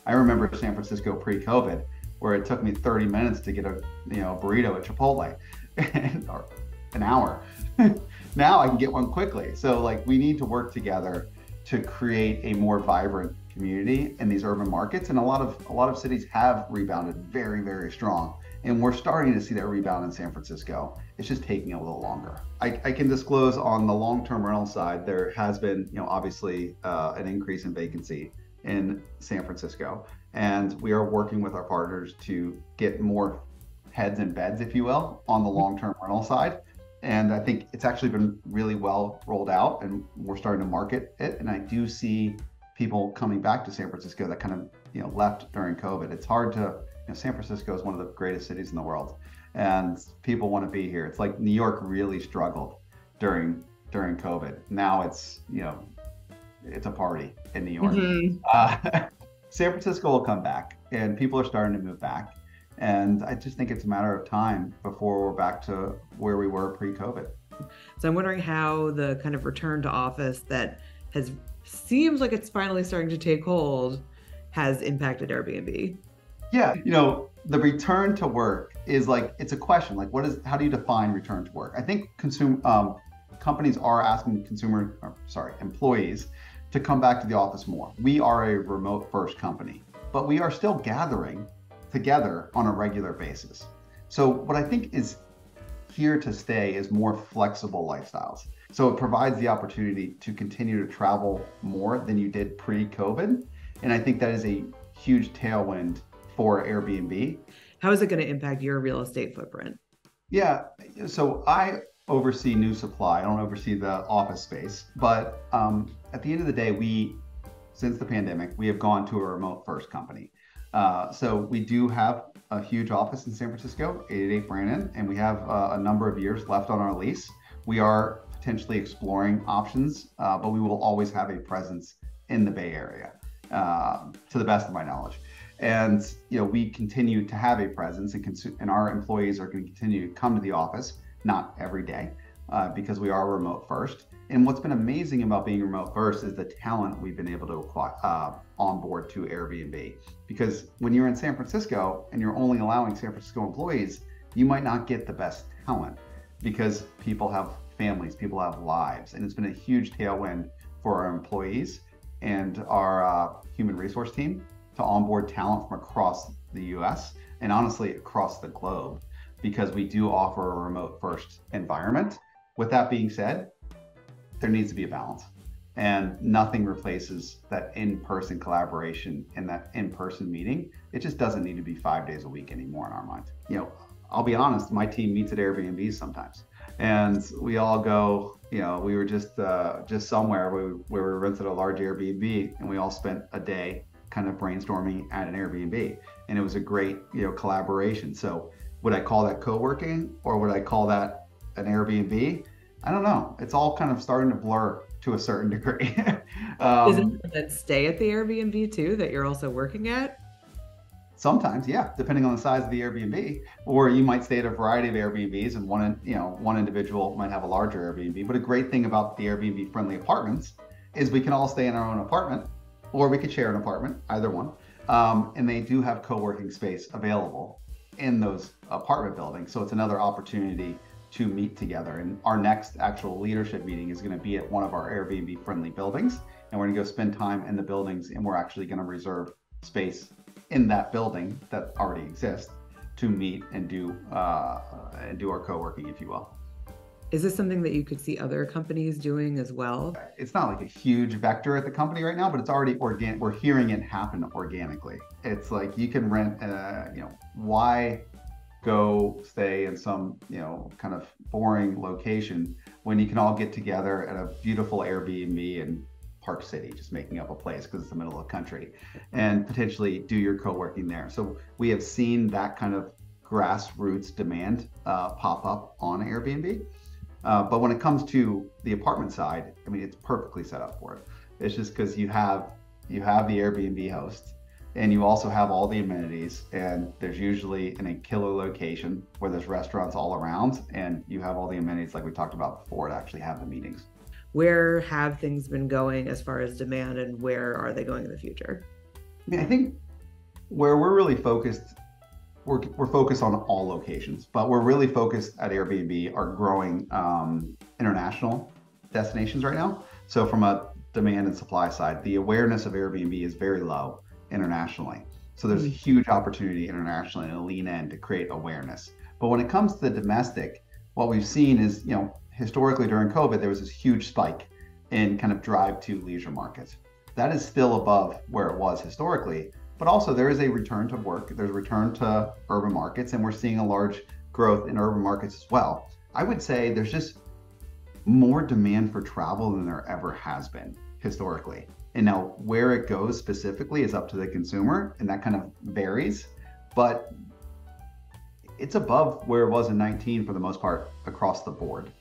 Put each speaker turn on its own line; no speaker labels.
I remember San Francisco pre-COVID, where it took me 30 minutes to get a burrito at Chipotle, or an hour. Now I can get one quickly. So like we need to work together to create a more vibrant community in these urban markets. And a lot of cities have rebounded very, very strong. And we're starting to see that rebound in San Francisco. It's just taking a little longer. I can disclose on the long-term rental side, there has been, obviously an increase in vacancy in San Francisco. And we are working with our partners to get more heads and beds, if you will, on the long-term rental side. And I think it's actually been really well rolled out and we're starting to market it. And I do see people coming back to San Francisco that kind of, left during COVID. It's hard to, San Francisco is one of the greatest cities in the world and people want to be here. It's like New York really struggled during COVID. Now it's, it's a party in New York. San Francisco will come back and people are starting to move back. And I just think it's a matter of time before we're back to where we were pre-COVID.
So I'm wondering how the kind of return to office that seems like it's finally starting to take hold has impacted Airbnb.
Yeah, the return to work is like, it's a question, like how do you define return to work? I think companies are asking employees to come back to the office more. We are a remote first company, but we are still gathering together on a regular basis. So what I think is here to stay is more flexible lifestyles. So it provides the opportunity to continue to travel more than you did pre-COVID. And I think that is a huge tailwind for Airbnb.
How is it going to impact your real estate footprint?
Yeah, so I oversee new supply. I don't oversee the office space, but at the end of the day, since the pandemic, we have gone to a remote first company. So we do have a huge office in San Francisco, 888 Brannan, and we have a number of years left on our lease. We are potentially exploring options, but we will always have a presence in the Bay Area, to the best of my knowledge. And we continue to have a presence, and our employees are going to continue to come to the office, not every day, because we are remote first. And what's been amazing about being remote first is the talent we've been able to acquire onboard to Airbnb. Because when you're in San Francisco and you're only allowing San Francisco employees, you might not get the best talent because people have families, people have lives, and it's been a huge tailwind for our employees and our human resource team to onboard talent from across the US and honestly across the globe, because we do offer a remote first environment. With that being said, there needs to be a balance, and nothing replaces that in-person collaboration and that in-person meeting. It just doesn't need to be 5 days a week anymore in our mind. I'll be honest, my team meets at Airbnb sometimes, and we all go, we were just somewhere where we rented a large Airbnb and we all spent a day kind of brainstorming at an Airbnb, and it was a great, collaboration. So would I call that co-working or would I call that an Airbnb? I don't know. It's all kind of starting to blur to a certain degree.
Is it that stay at the Airbnb too, that you're also working at?
Sometimes, yeah, depending on the size of the Airbnb, or you might stay at a variety of Airbnbs, and one individual might have a larger Airbnb. But a great thing about the Airbnb friendly apartments is we can all stay in our own apartment, or we could share an apartment, either one. And they do have co-working space available in those apartment buildings. So it's another opportunity to meet together. And our next actual leadership meeting is going to be at one of our Airbnb friendly buildings. And we're going to go spend time in the buildings, and we're actually going to reserve space in that building that already exists to meet and do our co-working, if you will.
Is this something that you could see other companies doing as well?
It's not like a huge vector at the company right now, but it's already organic. We're hearing it happen organically. It's like you can rent, why go stay in some, kind of boring location when you can all get together at a beautiful Airbnb in Park City, just making up a place because it's the middle of the country, and potentially do your co-working there. So we have seen that kind of grassroots demand pop up on Airbnb. But when it comes to the apartment side, I mean, it's perfectly set up for it. It's just because you have the Airbnb host, and you also have all the amenities, and there's usually in a killer location where there's restaurants all around, and you have all the amenities like we talked about before to actually have the meetings.
Where have things been going as far as demand, and where are they going in the future?
I mean, I think Where we're really focused, we're focused on all locations, but we're really focused at Airbnb are growing international destinations right now. So from a demand and supply side, the awareness of Airbnb is very low internationally. So there's a
Mm.
huge opportunity internationally to lean in to create awareness. But when it comes to the domestic, what we've seen is, historically during COVID, there was this huge spike in kind of drive to leisure markets. That is still above where it was historically, but also there is a return to work, there's a return to urban markets, and we're seeing a large growth in urban markets as well. I would say there's just more demand for travel than there ever has been historically. And now where it goes specifically is up to the consumer, and that kind of varies. But it's above where it was in 19 for the most part across the board.